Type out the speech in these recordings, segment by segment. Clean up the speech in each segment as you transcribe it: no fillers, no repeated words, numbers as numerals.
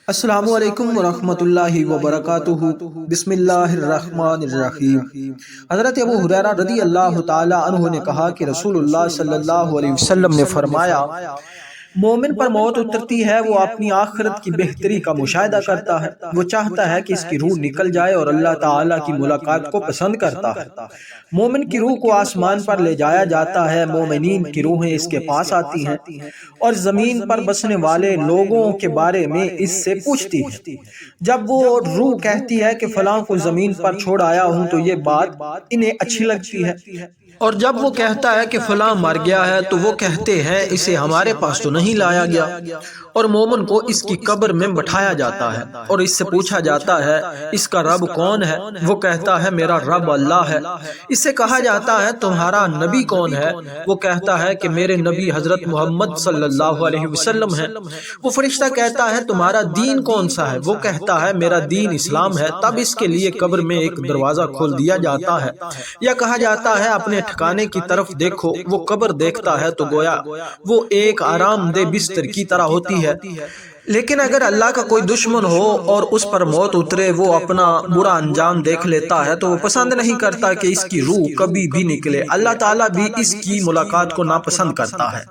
السلام علیکم ورحمۃ اللہ وبرکاتہ۔ بسم اللہ الرحمن الرحیم۔ حضرت ابو ہریرہ رضی اللہ تعالی عنہ نے کہا کہ رسول اللہ صلی اللہ علیہ وسلم نے فرمایا، مومن پر موت اترتی ہے، وہ اپنی آخرت کی بہتری کا مشاہدہ کرتا ہے، وہ چاہتا ہے کہ اس کی روح نکل جائے اور اللہ تعالیٰ کی ملاقات کو پسند کرتا ہے۔ مومن کی روح کو آسمان پر لے جایا جاتا ہے، مومنین کی روحیں اس کے پاس آتی ہیں اور زمین پر بسنے والے لوگوں کے بارے میں اس سے پوچھتی ہے۔ جب وہ روح کہتی ہے کہ فلاں کو زمین پر چھوڑ آیا ہوں تو یہ بات انہیں اچھی لگتی ہے، اور جب وہ کہتا ہے کہ فلاں مر گیا ہے تو وہ کہتے ہیں اسے ہمارے پاس تو نہیں لایا گیا۔ اور مومن کو اس کی قبر میں بٹھایا جاتا ہے اور اس سے پوچھا جاتا ہے اس کا رب کون ہے؟ وہ کہتا ہے میرا رب اللہ ہے۔ اس سے کہا جاتا ہے تمہارا نبی کون ہے؟ وہ کہتا ہے کہ میرے نبی حضرت محمد صلی اللہ علیہ وسلم ہے۔ وہ فرشتہ کہتا ہے تمہارا دین کون سا ہے؟ وہ کہتا ہے میرا دین اسلام ہے۔ تب اس کے لیے قبر میں ایک دروازہ کھول دیا جاتا ہے، یا کہا جاتا ہے اپنے ٹھکانے کی طرف دیکھو۔ وہ قبر دیکھتا ہے تو گویا وہ ایک آرام دہ بستر کی طرح ہوتی ہے، لیکن اگر اللہ کا کوئی دشمن ہو اور اس پر موت اترے، وہ اپنا برا انجام دیکھ لیتا ہے تو وہ پسند نہیں کرتا کہ اس کی روح کبھی بھی نکلے۔ اللہ تعالیٰ بھی اس کی ملاقات کو ناپسند کرتا ہے۔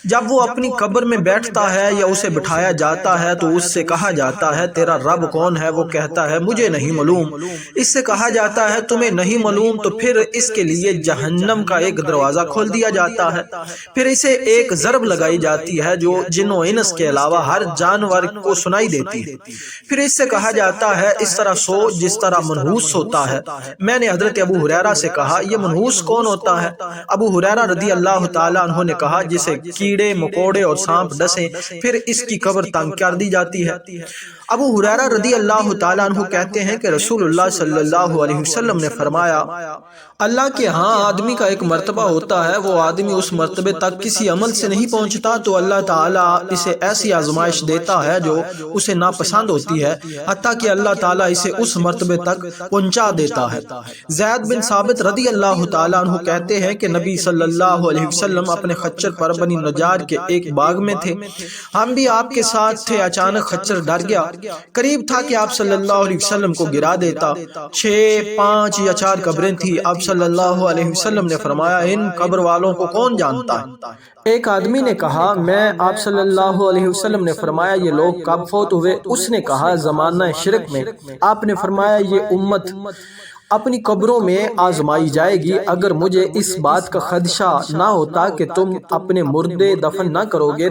جب وہ اپنی قبر میں بیٹھتا ہے یا اسے بٹھایا جاتا ہے تو اس سے کہا جاتا ہے تیرا رب کون ہے؟ وہ کہتا ہے مجھے نہیں معلوم۔ اس سے کہا جاتا ہے تمہیں نہیں معلوم، تو پھر اس کے لیے جہنم کا ایک دروازہ کھول دیا جاتا ہے، پھر اسے ایک ضرب لگائی جاتی ہے جو جن و انس کے علاوہ ہر جانور کو سنائی دیتی ہے۔ پھر اس سے کہا جاتا ہے اس طرح سو جس طرح منحوس ہوتا ہے۔ میں نے حضرت ابو ہریرہ سے کہا یہ منحوس کون ہوتا ہے؟ ابو ہریرہ رضی اللہ تعالیٰ عنہ نے کہا جسے کیڑے مکوڑے اور سانپ ڈسیں، پھر اس کی قبر تنگ کر دی جاتی ہے۔ ابو ہریرہ رضی اللہ تعالیٰ عنہ کہتے ہیں کہ رسول اللہ صلی اللہ علیہ وسلم نے فرمایا، اللہ کے ہاں آدمی کا ایک مرتبہ ہوتا ہے، وہ آدمی اس مرتبے تک کسی عمل سے نہیں پہنچتا تو اللہ تعالیٰ اسے ایسی آزمائش دیتا ہے جو اسے ناپسند ہوتی ہے، حتیٰ کہ اللہ تعالیٰ اسے اس مرتبے تک پہنچا دیتا ہے۔ زید بن ثابت رضی اللہ تعالیٰ عنہ کہتے ہیں کہ نبی صلی اللہ علیہ وسلم اپنے خچر پر بنی نجار کے ایک باغ میں تھے، ہم بھی آپ کے ساتھ تھے۔ اچانک خچر ڈر گیا، قریب تھا کہ آپ صلی اللہ علیہ وسلم کو گرا دیتا۔ 6، 5 یا 4 قبریں تھی۔ آپ صلی اللہ علیہ وسلم نے فرمایا ان قبر والوں کو کون جانتا ہے؟ ایک آدمی نے کہا میں۔ آپ صلی اللہ علیہ وسلم نے فرمایا یہ لوگ کب فوت ہوئے؟ اس نے کہا زمانہ شرک میں۔ آپ نے فرمایا یہ امت اپنی قبروں میں آزمائی جائے گی۔ اگر مجھے اس بات کا خدشہ نہ ہوتا کہ تم اپنے مردے دفن نہ کرو گے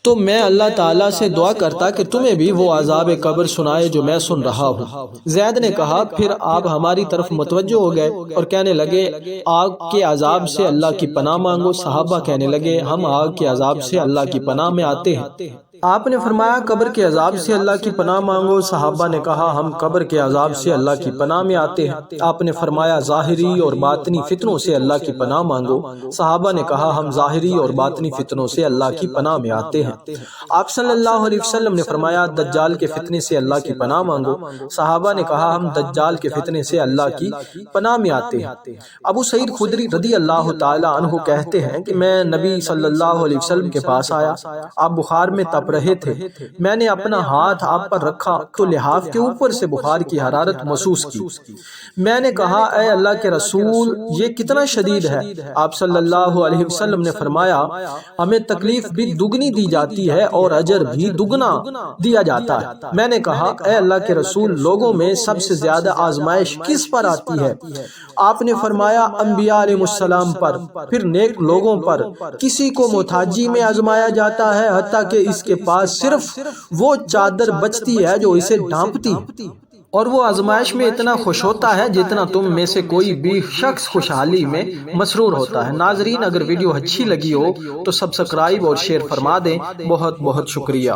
تو میں اللہ تعالیٰ سے دعا کرتا کہ تمہیں بھی وہ عذاب قبر سنائے جو میں سن رہا ہوں۔ زید نے کہا پھر آپ ہماری طرف متوجہ ہو گئے اور کہنے لگے آگ کے عذاب سے اللہ کی پناہ مانگو۔ صحابہ کہنے لگے ہم آگ کے عذاب سے اللہ کی پناہ میں آتے ہیں۔ آپ نے فرمایا قبر کے عذاب سے اللہ کی پناہ مانگو۔ صحابہ نے کہا ہم قبر کے عذاب سے اللہ کی پناہ میں آتے ہیں۔ آپ نے فرمایا ظاہری اور باطنی فتنوں سے اللہ کی پناہ مانگو۔ صحابہ نے کہا ہم ظاہری اور باطنی فتنوں سے اللہ کی پناہ میں آتے ہیں۔ آپ صلی اللہ علیہ وسلم نے فرمایا دجال کے فتنے سے اللہ کی پناہ مانگو۔ صحابہ نے کہا ہم دجال کے فتنے سے اللہ کی پناہ میں آتے ہیں۔ ابو سعید خدری رضی اللہ تعالی عنہ کہتے ہیں کہ میں نبی صلی اللہ علیہ وسلم کے پاس آیا، آپ بخار میں تپ رہے تھے، میں نے اپنا ہاتھ آپ پر رکھا تو لحاف کے اوپر سے بخار کی حرارت محسوس کی۔ میں نے کہا اے اللہ کے رسول یہ کتنا شدید ہے؟ آپ صلی اللہ علیہ وسلم نے فرمایا ہمیں تکلیف بھی دگنی دی جاتی ہے اور اجر بھی دگنا دیا جاتا ہے۔ میں نے کہا اے اللہ کے رسول لوگوں میں سب سے زیادہ آزمائش کس پر آتی ہے؟ آپ نے فرمایا انبیاء علیہ السلام پر، پھر نیک لوگوں پر۔ کسی کو محتاجی میں آزمایا جاتا ہے حتیٰ کہ اس کے پاس صرف وہ چادر بچتی ہے جو اسے ڈھانپتی، اور وہ آزمائش میں اتنا خوش ہوتا ہے جتنا تم میں سے کوئی بھی شخص خوشحالی میں مسرور ہوتا ہے۔ ناظرین اگر ویڈیو اچھی لگی ہو تو سبسکرائب اور شیئر فرما دیں۔ بہت بہت شکریہ۔